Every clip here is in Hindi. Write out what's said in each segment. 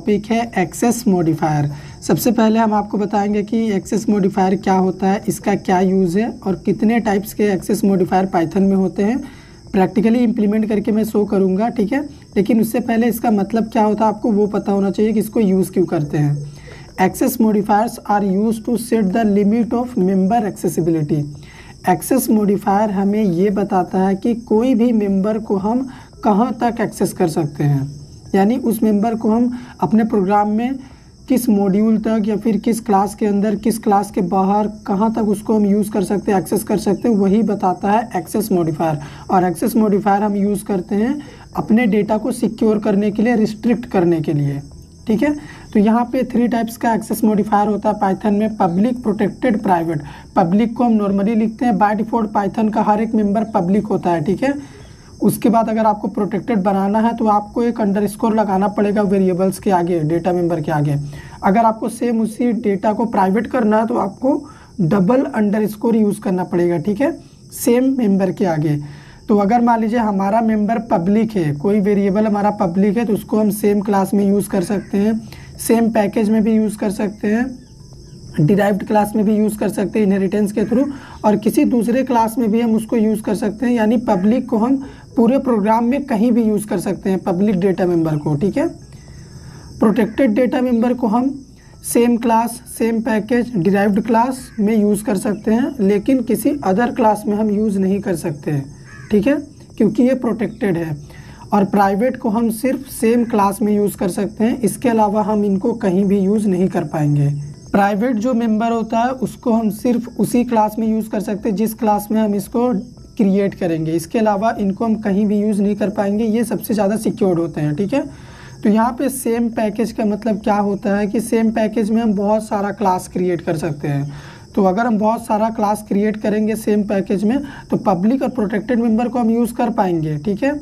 टॉपिक है एक्सेस मॉडिफायर। सबसे पहले हम आपको बताएंगे कि एक्सेस मॉडिफायर क्या होता है, इसका क्या यूज़ है और कितने टाइप्स के एक्सेस मॉडिफायर पाइथन में होते हैं। प्रैक्टिकली इम्प्लीमेंट करके मैं शो करूँगा, ठीक है। लेकिन उससे पहले इसका मतलब क्या होता है आपको वो पता होना चाहिए कि इसको यूज़ क्यों करते हैं। Access modifiers are use to set the limit of member accessibility. Access modifier हमें ये बताता है कि कोई भी मेंबर को हम कहाँ तक एक्सेस कर सकते हैं, यानी उस मेंबर को हम अपने प्रोग्राम में किस मॉड्यूल तक या फिर किस क्लास के अंदर, किस क्लास के बाहर, कहाँ तक उसको हम यूज़ कर सकते हैं, एक्सेस कर सकते हैं, वही बताता है एक्सेस मॉडिफायर। और एक्सेस मॉडिफायर हम यूज़ करते हैं अपने डेटा को सिक्योर करने के लिए, रिस्ट्रिक्ट करने के लिए, ठीक है। तो यहाँ पे 3 टाइप्स का एक्सेस मॉडिफायर होता है पाइथन में, पब्लिक, प्रोटेक्टेड, प्राइवेट। पब्लिक को हम नॉर्मली लिखते हैं, बाय डिफ़ॉल्ट पाइथन का हर एक मेंबर पब्लिक होता है, ठीक है। उसके बाद अगर आपको प्रोटेक्टेड बनाना है तो आपको एक अंडरस्कोर लगाना पड़ेगा वेरिएबल्स के आगे, डेटा मेंबर के आगे। अगर आपको सेम उसी डेटा को प्राइवेट करना है तो आपको डबल अंडरस्कोर यूज़ करना पड़ेगा, ठीक है, सेम मेंबर के आगे। तो अगर मान लीजिए हमारा मेंबर पब्लिक है, कोई वेरिएबल हमारा पब्लिक है, तो उसको हम सेम क्लास में यूज़ कर सकते हैं, सेम पैकेज में भी यूज़ कर सकते हैं, डिराइव्ड क्लास में भी यूज़ कर सकते हैं इनहेरिटेंस के थ्रू, और किसी दूसरे क्लास में भी हम उसको यूज़ कर सकते हैं। यानी पब्लिक को हम पूरे प्रोग्राम में कहीं भी यूज़ कर सकते हैं, पब्लिक डेटा मेंबर को, ठीक है। प्रोटेक्टेड डेटा मेंबर को हम same class, same package, derived class में यूज़ कर सकते हैं, लेकिन किसी अदर क्लास में हम यूज़ नहीं कर सकते हैं, ठीक है, क्योंकि ये प्रोटेक्टेड है। और प्राइवेट को हम सिर्फ सेम क्लास में यूज़ कर सकते हैं, इसके अलावा हम इनको कहीं भी यूज़ नहीं कर पाएंगे। प्राइवेट जो मेंबर होता है उसको हम सिर्फ उसी क्लास में यूज़ कर सकते हैं जिस क्लास में हम इसको क्रिएट करेंगे, इसके अलावा इनको हम कहीं भी यूज़ नहीं कर पाएंगे। ये सबसे ज़्यादा सिक्योर्ड होते हैं, ठीक है। तो यहाँ पे सेम पैकेज का मतलब क्या होता है कि सेम पैकेज में हम बहुत सारा क्लास क्रिएट कर सकते हैं। तो अगर हम बहुत सारा क्लास क्रिएट करेंगे सेम पैकेज में तो पब्लिक और प्रोटेक्टेड मेंबर को हम यूज़ कर पाएंगे, ठीक है,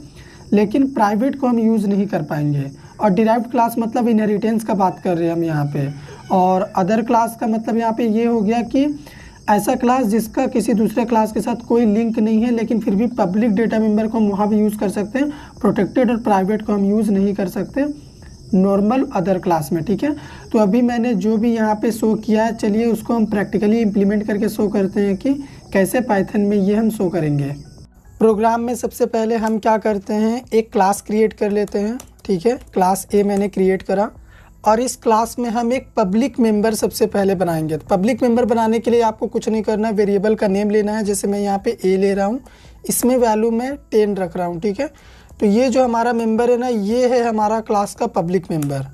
लेकिन प्राइवेट को हम यूज़ नहीं कर पाएंगे। और डिराइव्ड क्लास मतलब इनहेरिटेंस का बात कर रहे हैं हम यहाँ पे, और अदर क्लास का मतलब यहाँ पे ये हो गया कि ऐसा क्लास जिसका किसी दूसरे क्लास के साथ कोई लिंक नहीं है, लेकिन फिर भी पब्लिक डेटा मेंबर को हम वहाँ भी यूज़ कर सकते हैं। प्रोटेक्टेड और प्राइवेट को हम यूज़ नहीं कर सकते नॉर्मल अदर क्लास में, ठीक है। तो अभी मैंने जो भी यहाँ पे शो किया है, चलिए उसको हम प्रैक्टिकली इम्प्लीमेंट करके शो करते हैं कि कैसे पाइथन में ये हम शो करेंगे। प्रोग्राम में सबसे पहले हम क्या करते हैं, एक क्लास क्रिएट कर लेते हैं, ठीक है। क्लास ए मैंने क्रिएट करा और इस क्लास में हम एक पब्लिक मेंबर सबसे पहले बनाएंगे। तो पब्लिक मेंबर बनाने के लिए आपको कुछ नहीं करना, वेरिएबल का नेम लेना है। जैसे मैं यहाँ पे ए ले रहा हूँ, इसमें वैल्यू मैं 10 रख रहा हूँ, ठीक है। तो ये जो हमारा मेंबर है ना, ये है हमारा क्लास का पब्लिक मेंबर,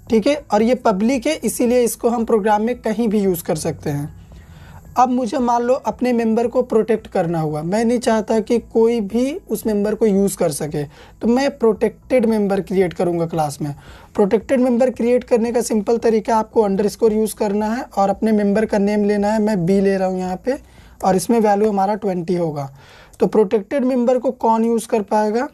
ठीक है। और ये पब्लिक है इसीलिए इसको हम प्रोग्राम में कहीं भी यूज़ कर सकते हैं। अब मुझे मान लो अपने मेंबर को प्रोटेक्ट करना हुआ, मैं नहीं चाहता कि कोई भी उस मेंबर को यूज़ कर सके, तो मैं प्रोटेक्टेड मेंबर क्रिएट करूंगा क्लास में। प्रोटेक्टेड मेंबर क्रिएट करने का सिंपल तरीका, आपको अंडरस्कोर यूज़ करना है और अपने मेंबर का नेम लेना है। मैं बी ले रहा हूँ यहाँ पे और इसमें वैल्यू हमारा 20 होगा। तो प्रोटेक्टेड मेंबर को कौन यूज़ कर पाएगा?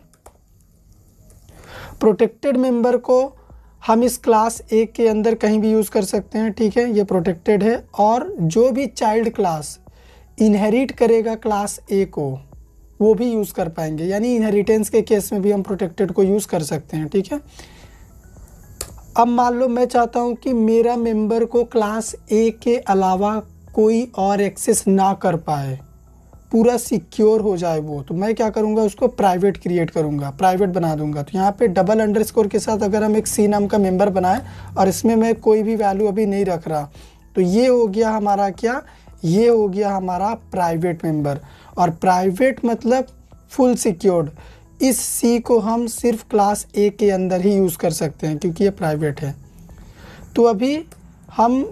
प्रोटेक्टेड मेंबर को हम इस क्लास ए के अंदर कहीं भी यूज़ कर सकते हैं, ठीक है, ये प्रोटेक्टेड है। और जो भी चाइल्ड क्लास इनहेरिट करेगा क्लास ए को वो भी यूज़ कर पाएंगे, यानी इनहेरिटेंस के केस में भी हम प्रोटेक्टेड को यूज़ कर सकते हैं, ठीक है। अब मान लो मैं चाहता हूँ कि मेरा मेंबर को क्लास ए के अलावा कोई और एक्सेस ना कर पाए, पूरा सिक्योर हो जाए वो, तो मैं क्या करूँगा, उसको प्राइवेट क्रिएट करूँगा, प्राइवेट बना दूँगा। तो यहाँ पे डबल अंडरस्कोर के साथ अगर हम एक सी नाम का मेंबर बनाएं और इसमें मैं कोई भी वैल्यू अभी नहीं रख रहा, तो ये हो गया हमारा क्या, ये हो गया हमारा प्राइवेट मेंबर। और प्राइवेट मतलब फुल सिक्योर्ड। इस सी को हम सिर्फ क्लास ए के अंदर ही यूज़ कर सकते हैं क्योंकि ये प्राइवेट है। तो अभी हम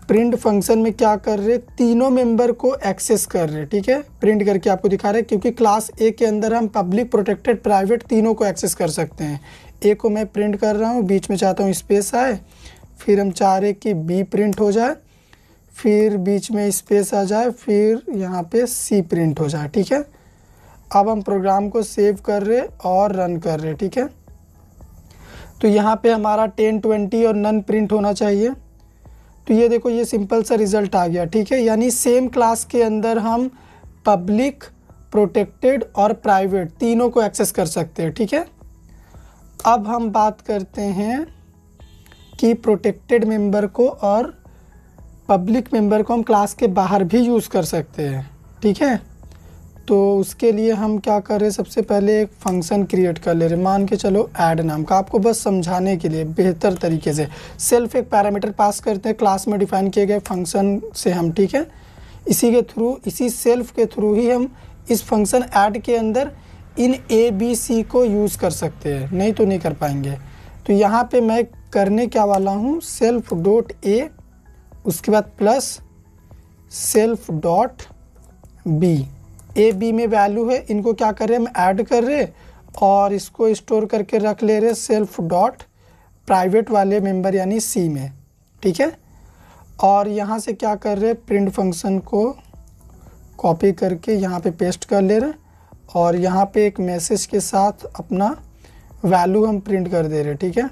प्रिंट फंक्शन में क्या कर रहे, तीनों मेंबर को एक्सेस कर रहे, ठीक है, प्रिंट करके आपको दिखा रहे, क्योंकि क्लास ए के अंदर हम पब्लिक, प्रोटेक्टेड, प्राइवेट तीनों को एक्सेस कर सकते हैं। ए को मैं प्रिंट कर रहा हूँ, बीच में चाहता हूँ स्पेस आए, फिर हम चाह रहे कि बी प्रिंट हो जाए, फिर बीच में स्पेस आ जाए, फिर यहाँ पे सी प्रिंट हो जाए, ठीक है। अब हम प्रोग्राम को सेव कर रहे और रन कर रहे, ठीक है। तो यहाँ पे हमारा 10, 20 और नन प्रिंट होना चाहिए। तो ये देखो, ये सिंपल सा रिज़ल्ट आ गया, ठीक है। यानी सेम क्लास के अंदर हम पब्लिक, प्रोटेक्टेड और प्राइवेट तीनों को एक्सेस कर सकते हैं, ठीक है। अब हम बात करते हैं कि प्रोटेक्टेड मेंबर को और पब्लिक मेंबर को हम क्लास के बाहर भी यूज़ कर सकते हैं, ठीक है। तो उसके लिए हम क्या कर रहे हैं, सबसे पहले एक फंक्शन क्रिएट कर ले रहे, मान के चलो ऐड नाम का, आपको बस समझाने के लिए बेहतर तरीके से। सेल्फ एक पैरामीटर पास करते हैं क्लास में डिफाइन किए गए फंक्शन से हम, ठीक है। इसी के थ्रू, इसी सेल्फ के थ्रू ही हम इस फंक्शन ऐड के अंदर इन ए बी सी को यूज़ कर सकते हैं, नहीं तो नहीं कर पाएंगे। तो यहाँ पे मैं करने क्या वाला हूँ, सेल्फ डॉट ए, उसके बाद plus self dot B. A B में वैल्यू है, इनको क्या कर रहे हैं, हम ऐड कर रहे और इसको स्टोर करके रख ले रहे सेल्फ डॉट प्राइवेट वाले मेंबर यानी सी में, ठीक है। और यहाँ से क्या कर रहे, प्रिंट फंक्शन को कॉपी करके यहाँ पे पेस्ट कर ले रहे और यहाँ पे एक मैसेज के साथ अपना वैल्यू हम प्रिंट कर दे रहे, ठीक है।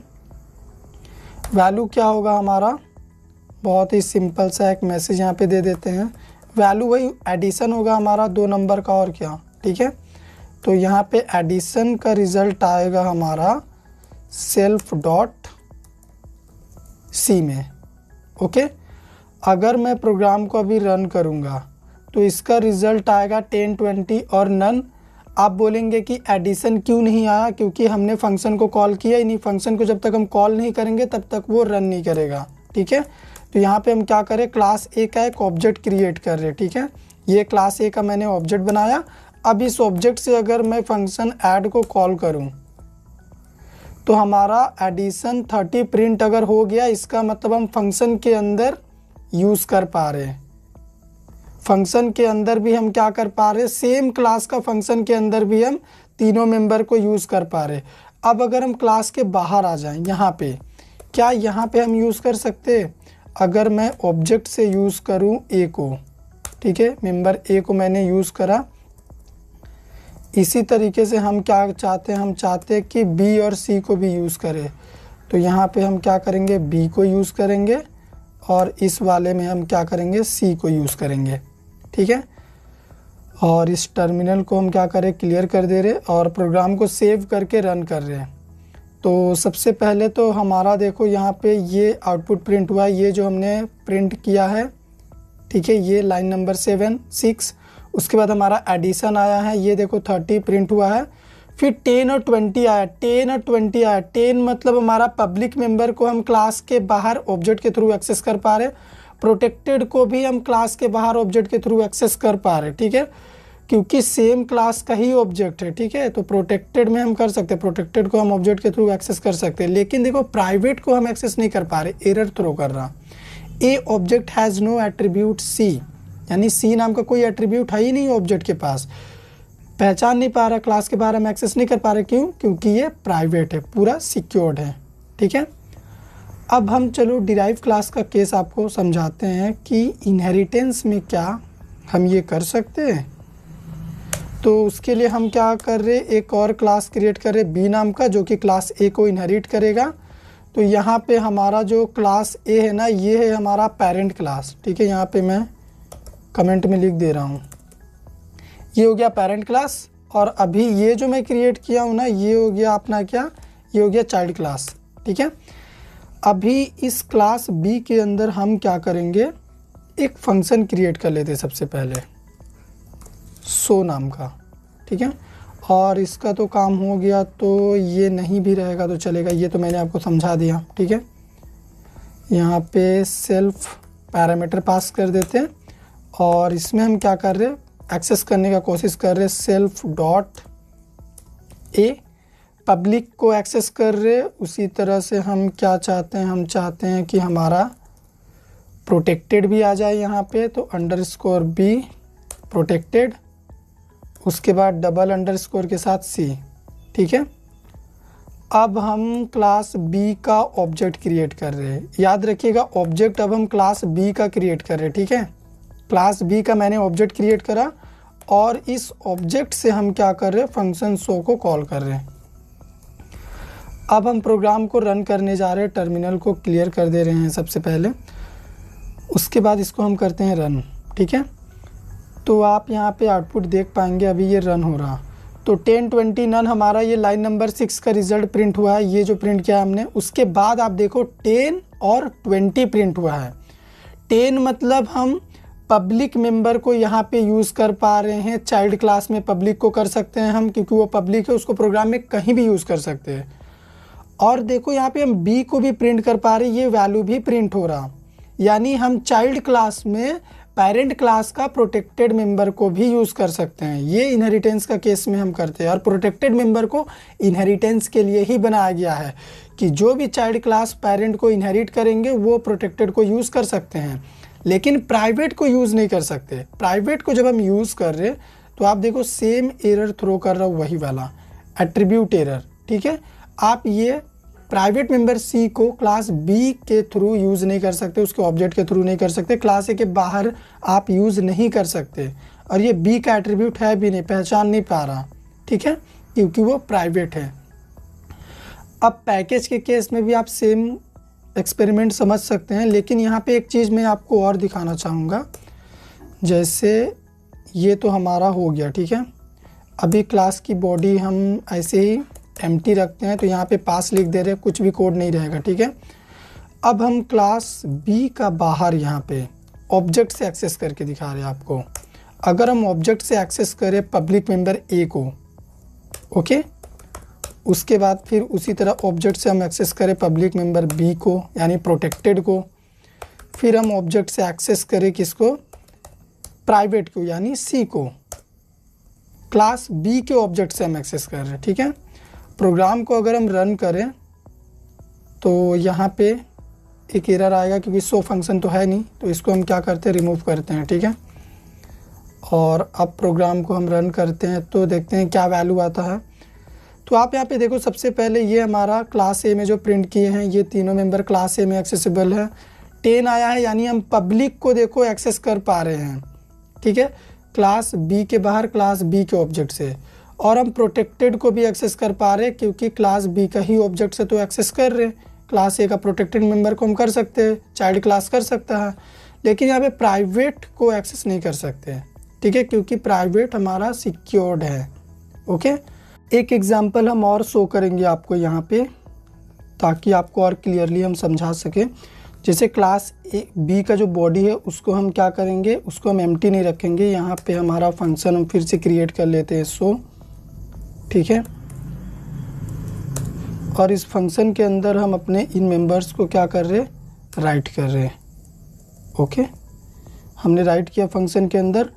वैल्यू क्या होगा हमारा, बहुत ही सिंपल सा एक मैसेज यहाँ पे दे देते हैं। वैल्यू वही एडिशन होगा हमारा 2 नंबर का, और क्या, ठीक है। तो यहाँ पे एडिशन का रिज़ल्ट आएगा हमारा सेल्फ डॉट सी में, ओके। अगर मैं प्रोग्राम को अभी रन करूँगा तो इसका रिज़ल्ट आएगा 10, 20 और नन। आप बोलेंगे कि एडिशन क्यों नहीं आया, क्योंकि हमने फंक्शन को कॉल किया ही नहीं। फंक्शन को जब तक हम कॉल नहीं करेंगे तब तक वो रन नहीं करेगा, ठीक है। तो यहाँ पे हम क्या करें, क्लास ए का एक ऑब्जेक्ट क्रिएट कर रहे हैं, ठीक है। ये क्लास ए का मैंने ऑब्जेक्ट बनाया। अब इस ऑब्जेक्ट से अगर मैं फंक्शन ऐड को कॉल करूँ तो हमारा एडिशन 30 प्रिंट अगर हो गया, इसका मतलब हम फंक्शन के अंदर यूज़ कर पा रहे हैं। फंक्शन के अंदर भी हम क्या कर पा रहे हैं, सेम क्लास का फंक्शन के अंदर भी हम तीनों मेंबर को यूज़ कर पा रहे। अब अगर हम क्लास के बाहर आ जाएं, यहाँ पे क्या यहाँ पे हम यूज़ कर सकते, अगर मैं ऑब्जेक्ट से यूज़ करूँ ए को, ठीक है, मेंबर ए को मैंने यूज़ करा। इसी तरीके से हम क्या चाहते हैं, हम चाहते हैं कि बी और सी को भी यूज़ करें। तो यहाँ पे हम क्या करेंगे, बी को यूज़ करेंगे और इस वाले में हम क्या करेंगे, सी को यूज़ करेंगे, ठीक है। और इस टर्मिनल को हम क्या करें, क्लियर कर दे रहे और प्रोग्राम को सेव करके रन कर रहे हैं। तो सबसे पहले तो हमारा देखो यहाँ पे ये आउटपुट प्रिंट हुआ है, ये जो हमने प्रिंट किया है, ठीक है, ये लाइन नंबर 7, 6। उसके बाद हमारा एडिशन आया है, ये देखो 30 प्रिंट हुआ है। फिर 10 और 20 आया, 10 और 20 आया। 10 मतलब हमारा पब्लिक मेंबर को हम क्लास के बाहर ऑब्जेक्ट के थ्रू एक्सेस कर पा रहे, प्रोटेक्टेड को भी हम क्लास के बाहर ऑब्जेक्ट के थ्रू एक्सेस कर पा रहे, ठीक है, क्योंकि सेम क्लास का ही ऑब्जेक्ट है, ठीक है। तो प्रोटेक्टेड में हम कर सकते हैं, प्रोटेक्टेड को हम ऑब्जेक्ट के थ्रू एक्सेस कर सकते हैं। लेकिन देखो प्राइवेट को हम एक्सेस नहीं कर पा रहे, एरर थ्रो कर रहा। A object has no attribute C, यानी सी नाम का कोई एट्रीब्यूट है ही नहीं ऑब्जेक्ट के पास, पहचान नहीं पा रहा, क्लास के बाहर हम एक्सेस नहीं कर पा रहे। क्यों, क्योंकि ये प्राइवेट है, पूरा सिक्योर्ड है, ठीक है। अब हम चलो डिराइव क्लास का केस आपको समझाते हैं कि इनहेरिटेंस में क्या हम ये कर सकते हैं। तो उसके लिए हम क्या कर रहे, एक और क्लास क्रिएट कर रहे बी नाम का, जो कि क्लास ए को इनहेरिट करेगा। तो यहाँ पे हमारा जो क्लास ए है ना, ये है हमारा पेरेंट क्लास, ठीक है। यहाँ पे मैं कमेंट में लिख दे रहा हूँ, ये हो गया पेरेंट क्लास। और अभी ये जो मैं क्रिएट किया हूँ ना, ये हो गया अपना क्या, ये हो गया चाइल्ड क्लास, ठीक है। अभी इस क्लास बी के अंदर हम क्या करेंगे, एक फंक्शन क्रिएट कर लेते हैं सबसे पहले, सो नाम का, ठीक है। और इसका तो काम हो गया, तो ये नहीं भी रहेगा तो चलेगा, ये तो मैंने आपको समझा दिया, ठीक है। यहाँ पे सेल्फ पैरामीटर पास कर देते हैं और इसमें हम क्या कर रहे हैं, एक्सेस करने का कोशिश कर रहे हैं सेल्फ डॉट ए, पब्लिक को एक्सेस कर रहे। उसी तरह से हम क्या चाहते हैं, हम चाहते हैं कि हमारा प्रोटेक्टेड भी आ जाए यहाँ पे, तो अंडरस्कोर बी प्रोटेक्टेड, उसके बाद डबल अंडरस्कोर के साथ सी, ठीक है। अब हम क्लास बी का ऑब्जेक्ट क्रिएट कर रहे हैं, याद रखिएगा ऑब्जेक्ट अब हम क्लास बी का क्रिएट कर रहे हैं, ठीक है। क्लास बी का मैंने ऑब्जेक्ट क्रिएट करा और इस ऑब्जेक्ट से हम क्या कर रहे हैं, फंक्शन शो को कॉल कर रहे हैं। अब हम प्रोग्राम को रन करने जा रहे हैं, टर्मिनल को क्लियर कर दे रहे हैं सबसे पहले, उसके बाद इसको हम करते हैं रन, ठीक है। तो आप यहाँ पे आउटपुट देख पाएंगे, अभी ये रन हो रहा। तो 10, 20 नन हमारा ये लाइन नंबर 6 का रिजल्ट प्रिंट हुआ है, ये जो प्रिंट किया हमने। उसके बाद आप देखो 10 और 20 प्रिंट हुआ है। 10 मतलब हम पब्लिक मेंबर को यहाँ पे यूज़ कर पा रहे हैं, चाइल्ड क्लास में पब्लिक को कर सकते हैं हम, क्योंकि वो पब्लिक है, उसको प्रोग्राम में कहीं भी यूज़ कर सकते हैं। और देखो यहाँ पे हम बी को भी प्रिंट कर पा रहे हैं, ये वैल्यू भी प्रिंट हो रहा, यानी हम चाइल्ड क्लास में पेरेंट क्लास का प्रोटेक्टेड मेंबर को भी यूज़ कर सकते हैं। ये इनहेरिटेंस का केस में हम करते हैं, और प्रोटेक्टेड मेंबर को इनहेरिटेंस के लिए ही बनाया गया है कि जो भी चाइल्ड क्लास पेरेंट को इनहेरिट करेंगे वो प्रोटेक्टेड को यूज़ कर सकते हैं, लेकिन प्राइवेट को यूज़ नहीं कर सकते। प्राइवेट को जब हम यूज़ कर रहे तो आप देखो सेम एरर थ्रो कर रहा हूँ, वही वाला एट्रीब्यूट एरर, ठीक है। आप ये प्राइवेट मेंबर सी को क्लास बी के थ्रू यूज़ नहीं कर सकते, उसके ऑब्जेक्ट के थ्रू नहीं कर सकते, क्लास ए के बाहर आप यूज़ नहीं कर सकते, और ये बी का एट्रीब्यूट है भी नहीं, पहचान नहीं पा रहा, ठीक है, क्योंकि वो प्राइवेट है। अब पैकेज के केस में भी आप सेम एक्सपेरिमेंट समझ सकते हैं, लेकिन यहाँ पे एक चीज़ मैं आपको और दिखाना चाहूँगा। जैसे ये तो हमारा हो गया, ठीक है। अभी क्लास की बॉडी हम ऐसे ही एम्प्टी रखते हैं, तो यहाँ पे पास लिख दे रहे हैं, कुछ भी कोड नहीं रहेगा, ठीक है। अब हम क्लास बी का बाहर यहाँ पे ऑब्जेक्ट से एक्सेस करके दिखा रहे हैं आपको। अगर हम ऑब्जेक्ट से एक्सेस करें पब्लिक मेंबर ए को, ओके, उसके बाद फिर उसी तरह ऑब्जेक्ट से हम एक्सेस करें पब्लिक मेंबर बी को, यानी प्रोटेक्टेड को, फिर हम ऑब्जेक्ट से एक्सेस करें किसको, प्राइवेट को, यानी सी को। क्लास बी के ऑब्जेक्ट से हम एक्सेस कर रहे हैं, ठीक है। प्रोग्राम को अगर हम रन करें तो यहाँ पे एक एरर आएगा, क्योंकि शो फंक्शन तो है नहीं, तो इसको हम क्या करते हैं, रिमूव करते हैं, ठीक है। और अब प्रोग्राम को हम रन करते हैं तो देखते हैं क्या वैल्यू आता है। तो आप यहाँ पे देखो, सबसे पहले ये हमारा क्लास ए में जो प्रिंट किए हैं ये तीनों मेंबर क्लास ए में एक्सेसिबल है। 10 आया है, यानी हम पब्लिक को देखो एक्सेस कर पा रहे हैं, ठीक है, क्लास बी के बाहर क्लास बी के ऑब्जेक्ट से। और हम प्रोटेक्टेड को भी एक्सेस कर पा रहे हैं, क्योंकि क्लास बी का ही ऑब्जेक्ट से तो एक्सेस कर रहे हैं। क्लास ए का प्रोटेक्टेड मेंबर को हम कर सकते हैं, चाइल्ड क्लास कर सकता है, लेकिन यहाँ पे प्राइवेट को एक्सेस नहीं कर सकते, ठीक है, क्योंकि प्राइवेट हमारा सिक्योर्ड है, ओके। एक एग्जांपल हम और शो करेंगे आपको यहाँ पे, ताकि आपको और क्लियरली हम समझा सकें। जैसे क्लास ए बी का जो बॉडी है उसको हम क्या करेंगे, उसको हम एम्प्टी नहीं रखेंगे, यहाँ पे हमारा फंक्शन हम फिर से क्रिएट कर लेते हैं शो, ठीक है। और इस फंक्शन के अंदर हम अपने इन मेंबर्स को क्या कर रहे, राइट कर रहे हैं, ओके। हमने राइट किया फंक्शन के अंदर,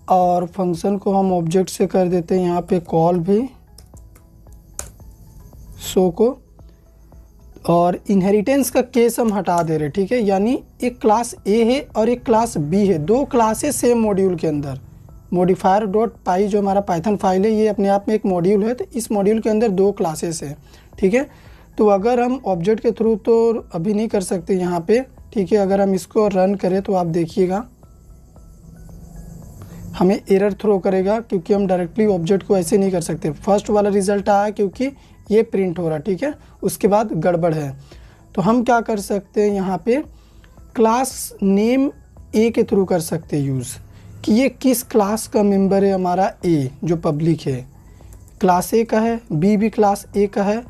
और फंक्शन को हम ऑब्जेक्ट से कर देते हैं यहाँ पे कॉल भी शो को, और इनहेरिटेंस का केस हम हटा दे रहे, ठीक है। यानी एक क्लास ए है और एक क्लास बी है, दो क्लासेस सेम मॉड्यूल के अंदर। मॉडिफायर डॉट पाई जो हमारा पाइथन फाइल है, ये अपने आप में एक मॉड्यूल है, तो इस मॉड्यूल के अंदर दो क्लासेस है, ठीक है। तो अगर हम ऑब्जेक्ट के थ्रू तो अभी नहीं कर सकते यहाँ पे, ठीक है। अगर हम इसको रन करें तो आप देखिएगा हमें एरर थ्रो करेगा, क्योंकि हम डायरेक्टली ऑब्जेक्ट को ऐसे नहीं कर सकते। फर्स्ट वाला रिजल्ट आया क्योंकि ये प्रिंट हो रहा, ठीक है, उसके बाद गड़बड़ है। तो हम क्या कर सकते हैं, यहाँ पे क्लास नेम ए के थ्रू कर सकते हैं यूज़, कि ये किस क्लास का मेंबर है हमारा ए, जो पब्लिक है, क्लास ए का है, बी भी क्लास ए का है,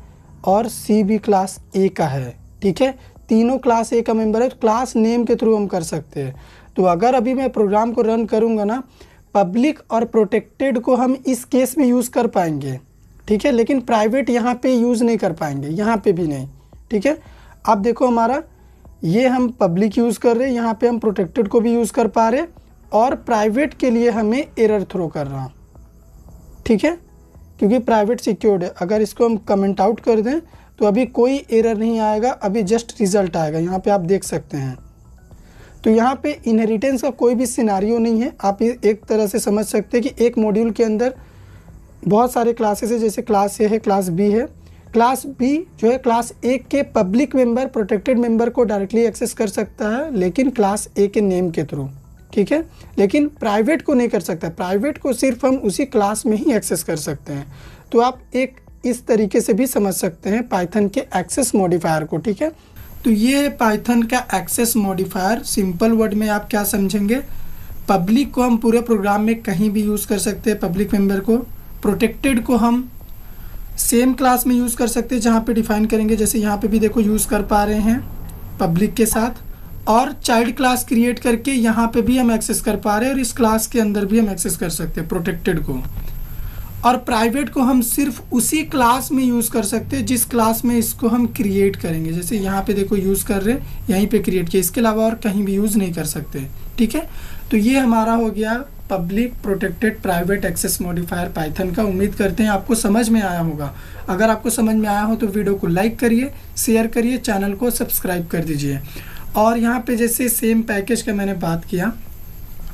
और सी भी क्लास ए का है, ठीक है। तीनों क्लास ए का मेंबर है, तो क्लास नेम के थ्रू हम कर सकते हैं। तो अगर अभी मैं प्रोग्राम को रन करूँगा ना, पब्लिक और प्रोटेक्टेड को हम इस केस में यूज़ कर पाएंगे, ठीक है, लेकिन प्राइवेट यहाँ पे यूज़ नहीं कर पाएंगे, यहाँ पे भी नहीं, ठीक है। आप देखो हमारा ये हम पब्लिक यूज़ कर रहे हैं, यहाँ पे हम प्रोटेक्टेड को भी यूज़ कर पा रहे, और प्राइवेट के लिए हमें एरर थ्रो कर रहा, ठीक है, क्योंकि प्राइवेट सिक्योर्ड है। अगर इसको हम कमेंट आउट कर दें तो अभी कोई एरर नहीं आएगा, अभी जस्ट रिज़ल्ट आएगा, यहाँ पे आप देख सकते हैं। तो यहाँ पे इनहेरिटेंस का कोई भी सिनारियो नहीं है। आप एक तरह से समझ सकते हैं कि एक मॉड्यूल के अंदर बहुत सारे क्लासेस है, जैसे क्लास ए है, क्लास बी है। क्लास बी जो है क्लास ए के पब्लिक मेंबर, प्रोटेक्टेड मेंबर को डायरेक्टली एक्सेस कर सकता है, लेकिन क्लास ए के नेम के थ्रू, ठीक है, लेकिन प्राइवेट को नहीं कर सकता। प्राइवेट को सिर्फ हम उसी क्लास में ही एक्सेस कर सकते हैं। तो आप एक इस तरीके से भी समझ सकते हैं पाइथन के एक्सेस मॉडिफायर को, ठीक है। तो ये है पाइथन का एक्सेस मॉडिफायर। सिंपल वर्ड में आप क्या समझेंगे, पब्लिक को हम पूरे प्रोग्राम में कहीं भी यूज़ कर सकते हैं, पब्लिक मेंबर को, प्रोटेक्टेड को हम सेम क्लास में यूज़ कर सकते हैं जहाँ पे डिफाइन करेंगे, जैसे यहाँ पे भी देखो यूज़ कर पा रहे हैं पब्लिक के साथ, और चाइल्ड क्लास क्रिएट करके यहाँ पे भी हम एक्सेस कर पा रहे हैं और इस क्लास के अंदर भी हम एक्सेस कर सकते हैं प्रोटेक्टेड को। और प्राइवेट को हम सिर्फ उसी क्लास में यूज़ कर सकते हैं जिस क्लास में इसको हम क्रिएट करेंगे, जैसे यहाँ पे देखो यूज़ कर रहे हैं, यहीं पे क्रिएट किया, इसके अलावा और कहीं भी यूज़ नहीं कर सकते। ठीक है, तो ये हमारा हो गया public, protected, private access modifier Python का। उम्मीद करते हैं आपको समझ में आया होगा। अगर आपको समझ में आया हो तो वीडियो को लाइक करिए, शेयर करिए, चैनल को सब्सक्राइब कर दीजिए। और यहाँ पे जैसे सेम पैकेज का मैंने बात किया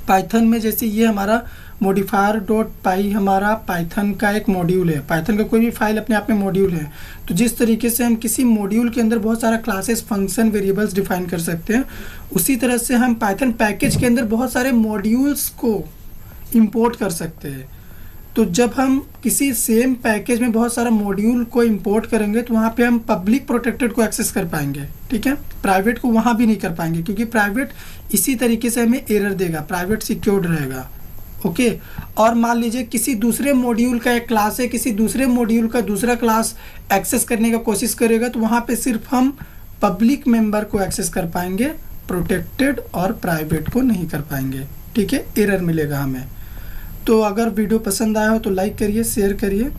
पाइथन में, जैसे ये हमारा modifier.py हमारा पाइथन का एक मॉड्यूल है। पाइथन का कोई भी फाइल अपने आप में मॉड्यूल है। तो जिस तरीके से हम किसी मॉड्यूल के अंदर बहुत सारा क्लासेस, फंक्शन, वेरिएबल्स डिफाइन कर सकते हैं, उसी तरह से हम पाइथन पैकेज के अंदर बहुत सारे मॉड्यूल्स को इंपोर्ट कर सकते हैं। तो जब हम किसी सेम पैकेज में बहुत सारा मॉड्यूल को इंपोर्ट करेंगे तो वहाँ पे हम पब्लिक प्रोटेक्टेड को एक्सेस कर पाएंगे। ठीक है, प्राइवेट को वहाँ भी नहीं कर पाएंगे, क्योंकि प्राइवेट इसी तरीके से हमें एरर देगा, प्राइवेट सिक्योर्ड रहेगा। ओके, और मान लीजिए किसी दूसरे मॉड्यूल का एक क्लास है, किसी दूसरे मॉड्यूल का दूसरा क्लास एक्सेस करने का कोशिश करेगा, तो वहाँ पे सिर्फ हम पब्लिक मेंबर को एक्सेस कर पाएंगे, प्रोटेक्टेड और प्राइवेट को नहीं कर पाएंगे। ठीक है, एरर मिलेगा हमें। तो अगर वीडियो पसंद आया हो तो लाइक करिए, शेयर करिए।